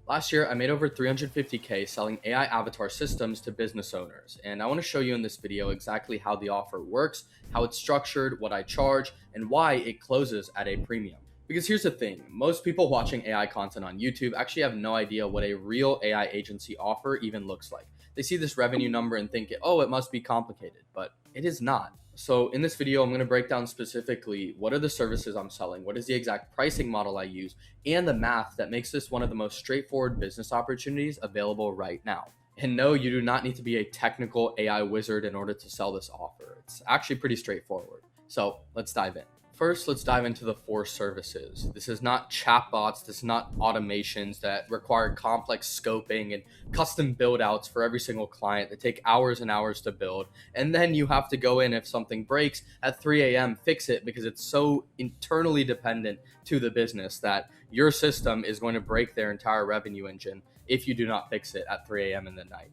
Last year, I made over 350K selling AI avatar systems to business owners. And I want to show you in this video exactly how the offer works, how it's structured, what I charge, and why it closes at a premium. Because here's the thing, most people watching AI content on YouTube actually have no idea what a real AI agency offer even looks like. They see this revenue number and think, oh, it must be complicated, but it is not. So in this video, I'm going to break down specifically what are the services I'm selling, what is the exact pricing model I use, and the math that makes this one of the most straightforward business opportunities available right now. And no, you do not need to be a technical AI wizard in order to sell this offer. It's actually pretty straightforward. So let's dive in. First, let's dive into the four services. This is not chatbots, this is not automations that require complex scoping and custom build outs for every single client that take hours and hours to build. And then you have to go in if something breaks at 3 a.m., fix it because it's so internally dependent to the business that your system is going to break their entire revenue engine if you do not fix it at 3 a.m. in the night.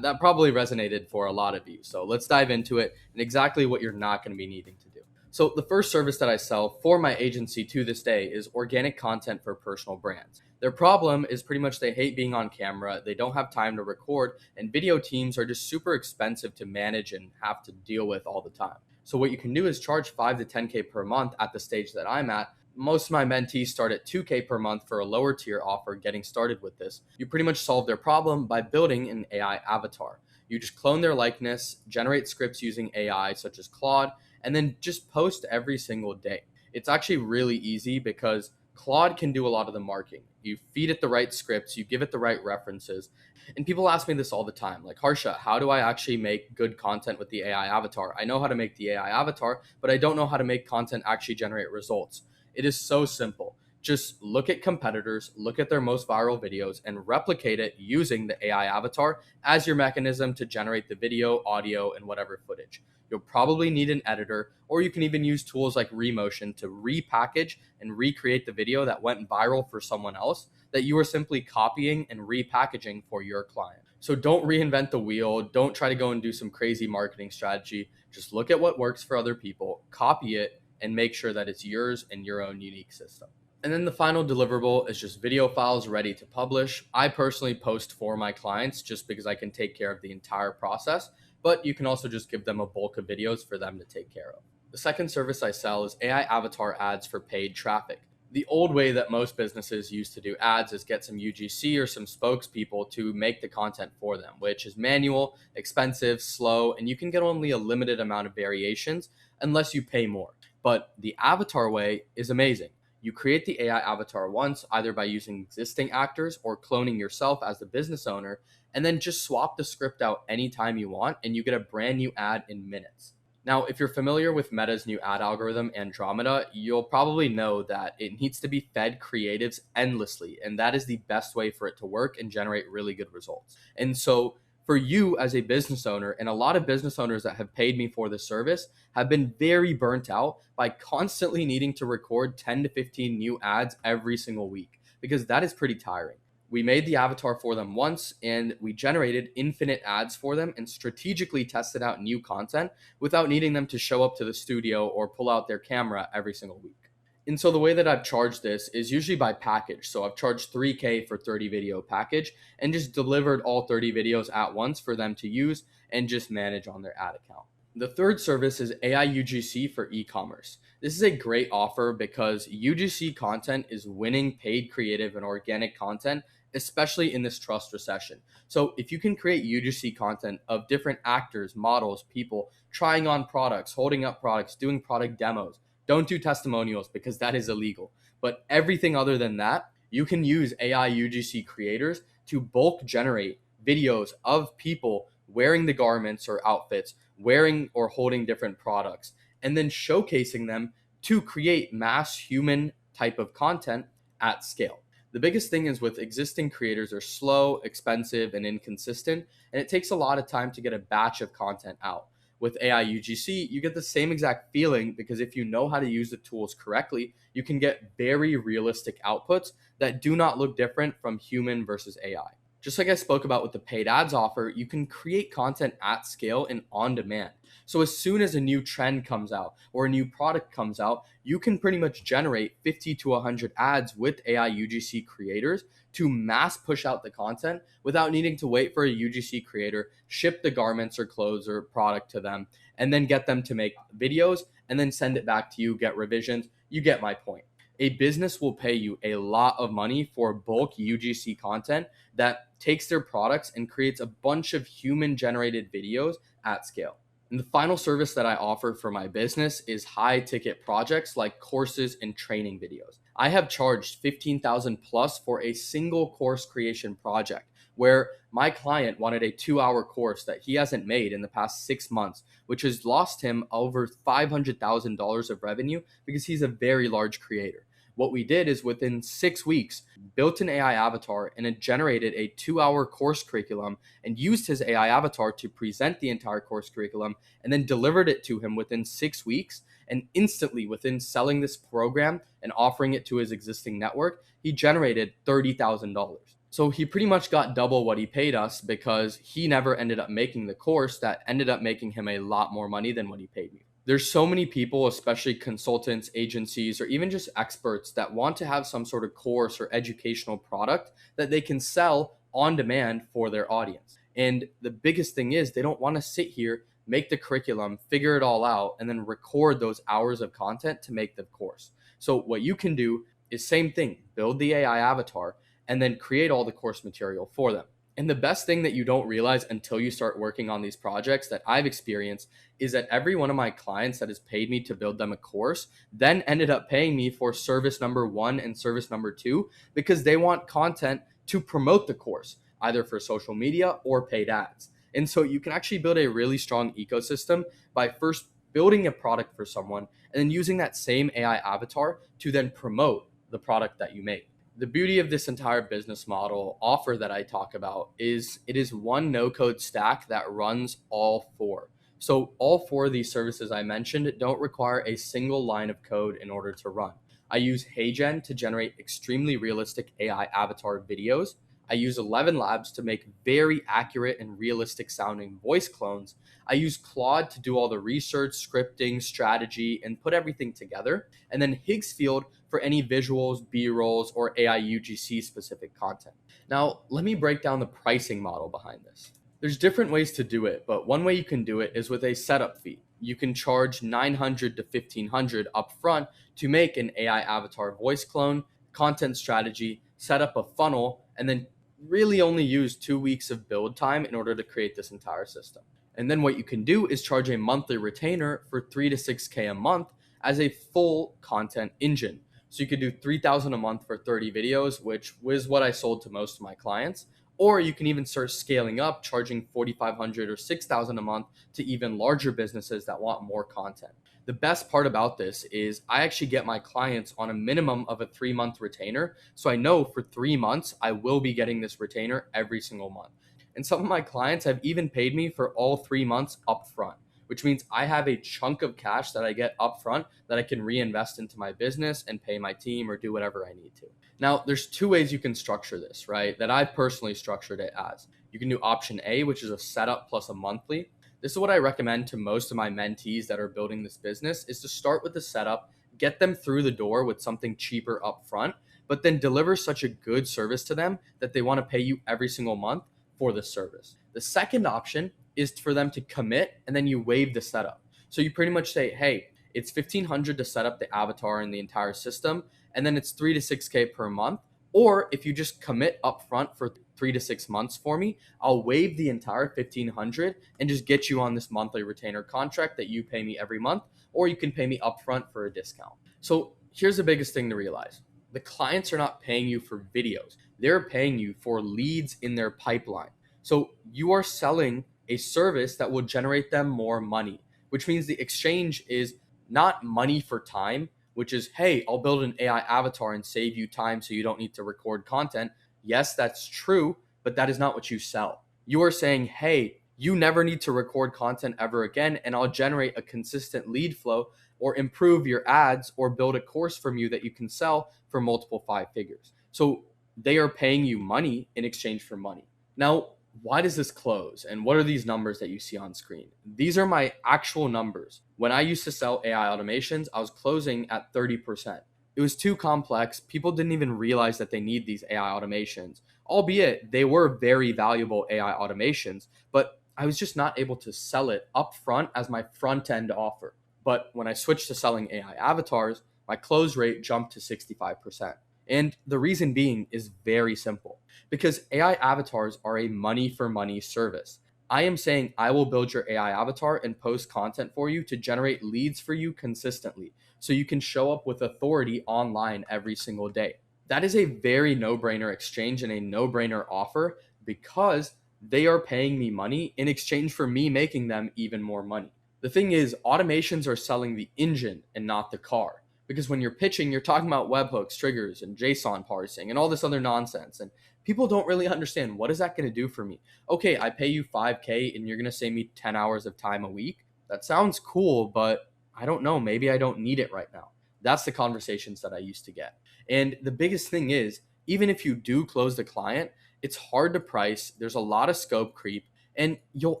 That probably resonated for a lot of you. So let's dive into it and exactly what you're not going to be needing to do. So the first service that I sell for my agency to this day is organic content for personal brands. Their problem is pretty much they hate being on camera, they don't have time to record, and video teams are just super expensive to manage and have to deal with all the time. So what you can do is charge 5 to 10K per month at the stage that I'm at. Most of my mentees start at 2K per month for a lower tier offer getting started with this. You pretty much solve their problem by building an AI avatar. You just clone their likeness, generate scripts using AI such as Claude, and then just post every single day. It's actually really easy because Claude can do a lot of the marking. You feed it the right scripts, you give it the right references. And people ask me this all the time, like, Harsha, how do I actually make good content with the AI avatar? I know how to make the AI avatar, but I don't know how to make content actually generate results. It is so simple. Just look at competitors, look at their most viral videos, and replicate it using the AI avatar as your mechanism to generate the video, audio, and whatever footage. You'll probably need an editor, or you can even use tools like Remotion to repackage and recreate the video that went viral for someone else that you are simply copying and repackaging for your client. So don't reinvent the wheel. Don't try to go and do some crazy marketing strategy. Just look at what works for other people, copy it, and make sure that it's yours and your own unique system. And then the final deliverable is just video files ready to publish. I personally post for my clients just because I can take care of the entire process, but you can also just give them a bulk of videos for them to take care of. The second service I sell is AI avatar ads for paid traffic. The old way that most businesses used to do ads is get some UGC or some spokespeople to make the content for them, which is manual, expensive, slow, and you can get only a limited amount of variations unless you pay more. But the avatar way is amazing. You create the AI avatar once, either by using existing actors or cloning yourself as the business owner, and then just swap the script out anytime you want, and you get a brand new ad in minutes. Now, if you're familiar with Meta's new ad algorithm, Andromeda, you'll probably know that it needs to be fed creatives endlessly, and that is the best way for it to work and generate really good results. And so for you as a business owner, and a lot of business owners that have paid me for this service have been very burnt out by constantly needing to record 10 to 15 new ads every single week, because that is pretty tiring. We made the avatar for them once and we generated infinite ads for them and strategically tested out new content without needing them to show up to the studio or pull out their camera every single week. And so the way that I've charged this is usually by package. So I've charged 3K for 30 video package and just delivered all 30 videos at once for them to use and just manage on their ad account. The third service is AI UGC for e-commerce. This is a great offer because UGC content is winning paid creative and organic content, especially in this trust recession. So if you can create UGC content of different actors, models, people trying on products, holding up products, doing product demos, don't do testimonials because that is illegal. But everything other than that, you can use AI UGC creators to bulk generate videos of people wearing the garments or outfits, wearing or holding different products, and then showcasing them to create mass human type of content at scale. The biggest thing is with existing creators are slow, expensive, and inconsistent, and it takes a lot of time to get a batch of content out. With AI UGC, you get the same exact feeling because if you know how to use the tools correctly, you can get very realistic outputs that do not look different from human versus AI. Just like I spoke about with the paid ads offer, you can create content at scale and on demand. So as soon as a new trend comes out or a new product comes out, you can pretty much generate 50 to 100 ads with AI UGC creators to mass push out the content without needing to wait for a UGC creator, ship the garments or clothes or product to them, and then get them to make videos and then send it back to you, get revisions. You get my point. A business will pay you a lot of money for bulk UGC content that takes their products and creates a bunch of human generated videos at scale. And the final service that I offer for my business is high ticket projects like courses and training videos. I have charged 15,000 plus for a single course creation project where my client wanted a 2-hour course that he hasn't made in the past 6 months, which has lost him over $500,000 of revenue because he's a very large creator. What we did is within 6 weeks, built an AI avatar and it generated a 2-hour course curriculum and used his AI avatar to present the entire course curriculum and then delivered it to him within 6 weeks. And instantly, within selling this program and offering it to his existing network, he generated $30,000. So he pretty much got double what he paid us because he never ended up making the course that ended up making him a lot more money than what he paid me. There's so many people, especially consultants, agencies, or even just experts that want to have some sort of course or educational product that they can sell on demand for their audience. And the biggest thing is they don't want to sit here, make the curriculum, figure it all out, and then record those hours of content to make the course. So what you can do is same thing, build the AI avatar and then create all the course material for them. And the best thing that you don't realize until you start working on these projects that I've experienced is that every one of my clients that has paid me to build them a course then ended up paying me for service number 1 and service number 2 because they want content to promote the course, either for social media or paid ads. And so you can actually build a really strong ecosystem by first building a product for someone and then using that same AI avatar to then promote the product that you make. The beauty of this entire business model offer that I talk about is it is one no code stack that runs all four. So all four of these services I mentioned don't require a single line of code in order to run. I use HeyGen to generate extremely realistic AI avatar videos. I use 11 Labs to make very accurate and realistic sounding voice clones. I use Claude to do all the research, scripting, strategy, and put everything together. And then Higgsfield for any visuals, B-rolls, or AI UGC specific content. Now, let me break down the pricing model behind this. There's different ways to do it, but one way you can do it is with a setup fee. You can charge $900 to $1,500 upfront to make an AI avatar voice clone, content strategy, set up a funnel, and then really only use 2 weeks of build time in order to create this entire system. And then what you can do is charge a monthly retainer for 3 to 6K a month as a full content engine. So you could do 3,000 a month for 30 videos, which was what I sold to most of my clients. Or you can even start scaling up, charging 4,500 or 6,000 a month to even larger businesses that want more content. The best part about this is I actually get my clients on a minimum of a 3-month retainer. So I know for 3 months, I will be getting this retainer every single month. And some of my clients have even paid me for all 3 months upfront, which means I have a chunk of cash that I get upfront that I can reinvest into my business and pay my team or do whatever I need to. Now, there's 2 ways you can structure this, right? That I personally structured it as. You can do option A, which is a setup plus a monthly. This is what I recommend to most of my mentees that are building this business is to start with the setup, get them through the door with something cheaper upfront, but then deliver such a good service to them that they want to pay you every single month for the service. The second option is for them to commit and then you waive the setup. So you pretty much say, hey, it's $1,500 to set up the avatar and the entire system, and then it's 3 to 6K per month. Or if you just commit upfront for 3 to 6 months for me, I'll waive the entire $1,500 and just get you on this monthly retainer contract that you pay me every month, or you can pay me upfront for a discount. So here's the biggest thing to realize. The clients are not paying you for videos. They're paying you for leads in their pipeline. So you are selling a service that will generate them more money, which means the exchange is not money for time, which is, hey, I'll build an AI avatar and save you time so you don't need to record content. Yes, that's true, but that is not what you sell. You are saying, hey, you never need to record content ever again, and I'll generate a consistent lead flow or improve your ads or build a course from you that you can sell for multiple 5 figures. So they are paying you money in exchange for money. Now, why does this close? And what are these numbers that you see on screen? These are my actual numbers. When I used to sell AI automations, I was closing at 30%. It was too complex. People didn't even realize that they need these AI automations, albeit they were very valuable AI automations, but I was just not able to sell it upfront as my front end offer. But when I switched to selling AI avatars, my close rate jumped to 65%. And the reason being is very simple, because AI avatars are a money for money service. I am saying I will build your AI avatar and post content for you to generate leads for you consistently so you can show up with authority online every single day. That is a very no brainer exchange and a no brainer offer because they are paying me money in exchange for me making them even more money. The thing is, automations are selling the engine and not the car. Because when you're pitching, you're talking about webhooks, triggers, and JSON parsing and all this other nonsense. And people don't really understand, what is that going to do for me? Okay, I pay you 5K and you're going to save me 10 hours of time a week. That sounds cool, but I don't know. Maybe I don't need it right now. That's the conversations that I used to get. And the biggest thing is, even if you do close the client, it's hard to price. There's a lot of scope creep, and you'll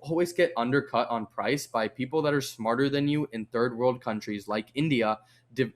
always get undercut on price by people that are smarter than you in third world countries like India,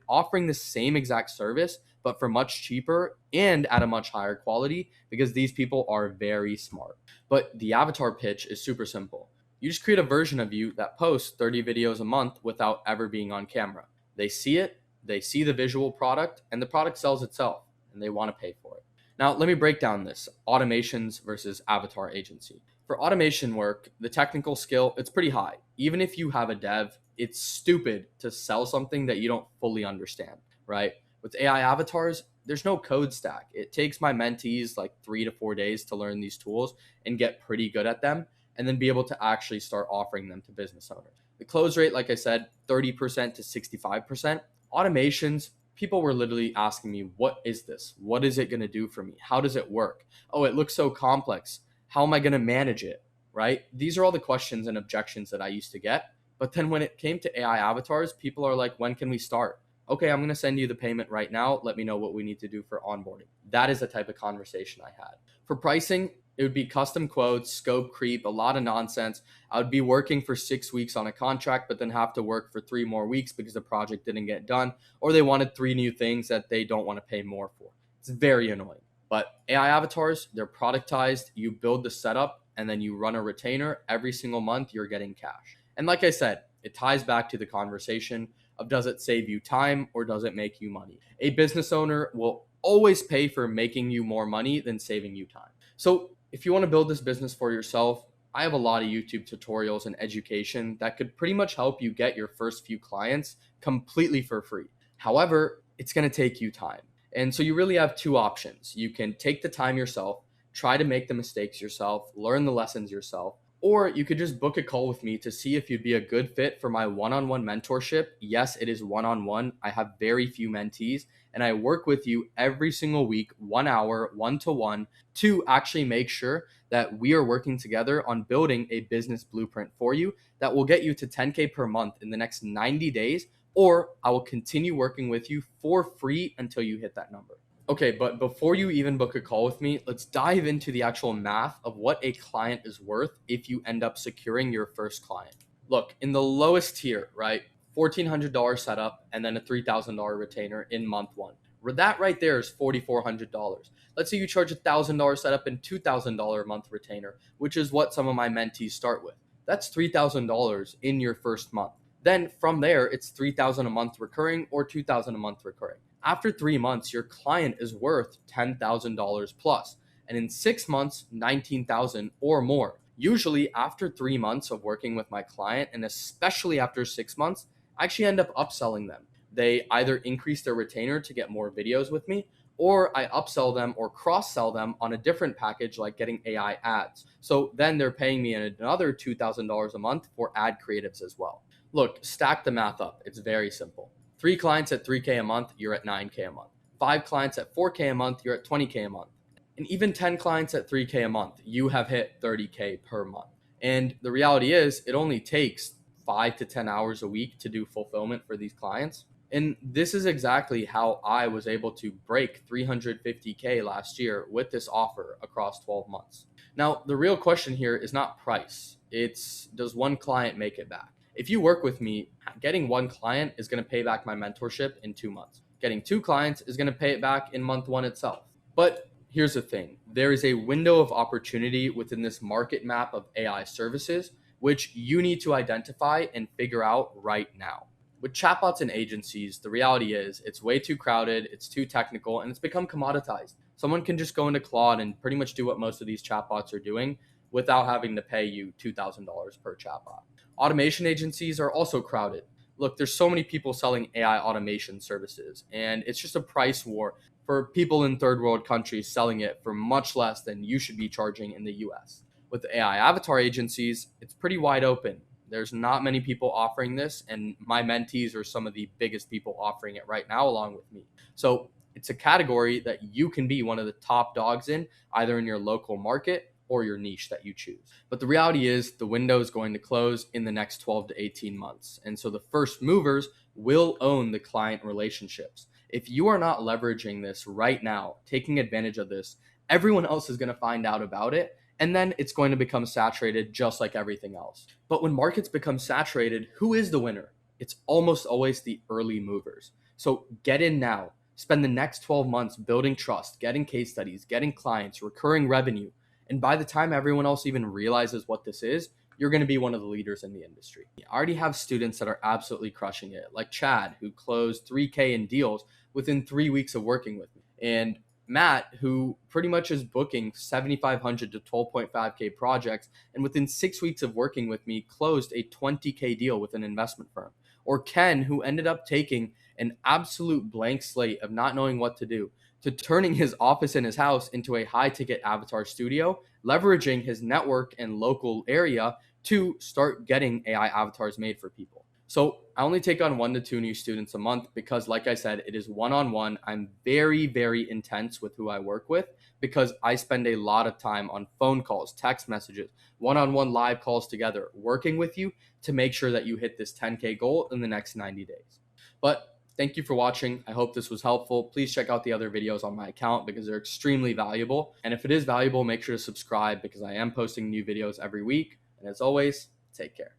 offering the same exact service, but for much cheaper and at a much higher quality because these people are very smart. But the avatar pitch is super simple. You just create a version of you that posts 30 videos a month without ever being on camera. They see it, they see the visual product, and the product sells itself, and they want to pay for it. Now, let me break down this automations versus avatar agency. For automation work, the technical skill, it's pretty high. Even if you have a dev, it's stupid to sell something that you don't fully understand, right? With AI avatars, there's no code stack. It takes my mentees like 3 to 4 days to learn these tools and get pretty good at them, and then be able to actually start offering them to business owners. The close rate, like I said, 30% to 65%. Automations, people were literally asking me, what is this? What is it going to do for me? How does it work? Oh, it looks so complex. How am I going to manage it? Right? These are all the questions and objections that I used to get. But then when it came to AI avatars, people are like, when can we start? Okay, I'm going to send you the payment right now. Let me know what we need to do for onboarding. That is the type of conversation I had. For pricing, it would be custom quotes, scope creep, a lot of nonsense. I would be working for 6 weeks on a contract, but then have to work for 3 more weeks because the project didn't get done, or they wanted 3 new things that they don't want to pay more for. It's very annoying. But AI avatars, they're productized. You build the setup and then you run a retainer. Every single month, you're getting cash. And like I said, it ties back to the conversation of, does it save you time or does it make you money? A business owner will always pay for making you more money than saving you time. So if you want to build this business for yourself, I have a lot of YouTube tutorials and education that could pretty much help you get your first few clients completely for free. However, it's going to take you time. And so you really have two options. You can take the time yourself, try to make the mistakes yourself, learn the lessons yourself, or you could just book a call with me to see if you'd be a good fit for my one-on-one mentorship. Yes, it is one-on-one. I have very few mentees, and I work with you every single week, 1 hour, one-to-one, to actually make sure that we are working together on building a business blueprint for you that will get you to 10K per month in the next 90 days, or I will continue working with you for free until you hit that number. Okay, but before you even book a call with me, let's dive into the actual math of what a client is worth if you end up securing your first client. Look, in the lowest tier, right? $1,400 setup and then a $3,000 retainer in month one. That right there is $4,400. Let's say you charge $1,000 setup and $2,000 a month retainer, which is what some of my mentees start with. That's $3,000 in your first month. Then from there, it's $3,000 a month recurring or $2,000 a month recurring. After 3 months, your client is worth $10,000 plus, and in 6 months, $19,000 or more. Usually, after 3 months of working with my client, and especially after 6 months, I actually end up upselling them. They either increase their retainer to get more videos with me, or I upsell them or cross sell them on a different package like getting AI ads. So then they're paying me another $2,000 a month for ad creatives as well. Look, stack the math up. It's very simple. 3 clients at 3K a month, you're at 9K a month. 5 clients at 4K a month, you're at 20K a month. And even 10 clients at 3K a month, you have hit 30K per month. And the reality is, it only takes 5 to 10 hours a week to do fulfillment for these clients. And this is exactly how I was able to break 350K last year with this offer across 12 months. Now, the real question here is not price. It's, does one client make it back? If you work with me, getting one client is going to pay back my mentorship in 2 months. Getting 2 clients is going to pay it back in month 1 itself. But here's the thing, there is a window of opportunity within this market map of AI services, which you need to identify and figure out right now. With chatbots and agencies, the reality is it's way too crowded, it's too technical, and it's become commoditized. Someone can just go into Claude and pretty much do what most of these chatbots are doing without having to pay you $2,000 per chatbot. Automation agencies are also crowded. Look, there's so many people selling AI automation services, and it's just a price war for people in third world countries selling it for much less than you should be charging in the US. With AI avatar agencies, it's pretty wide open. There's not many people offering this, and my mentees are some of the biggest people offering it right now, along with me. So it's a category that you can be one of the top dogs in, either in your local market or your niche that you choose. But the reality is the window is going to close in the next 12 to 18 months. And so the first movers will own the client relationships. If you are not leveraging this right now, taking advantage of this, everyone else is going to find out about it. And then it's going to become saturated just like everything else. But when markets become saturated, who is the winner? It's almost always the early movers. So get in now. Spend the next 12 months building trust, getting case studies, getting clients, recurring revenue. And by the time everyone else even realizes what this is, you're going to be one of the leaders in the industry. I already have students that are absolutely crushing it, like Chad, who closed 3K in deals within 3 weeks of working with me. And Matt, who pretty much is booking 7,500 to 12.5K projects, and within 6 weeks of working with me, closed a 20K deal with an investment firm. Or Ken, who ended up taking an absolute blank slate of not knowing what to do to turning his office in his house into a high ticket avatar studio, leveraging his network and local area to start getting AI avatars made for people. So I only take on 1 to 2 new students a month because, like I said, it is one-on-one. I'm very, very intense with who I work with because I spend a lot of time on phone calls, text messages, one-on-one live calls together, working with you to make sure that you hit this 10K goal in the next 90 days. But thank you for watching. I hope this was helpful. Please check out the other videos on my account because they're extremely valuable. And if it is valuable, make sure to subscribe because I am posting new videos every week. And as always, take care.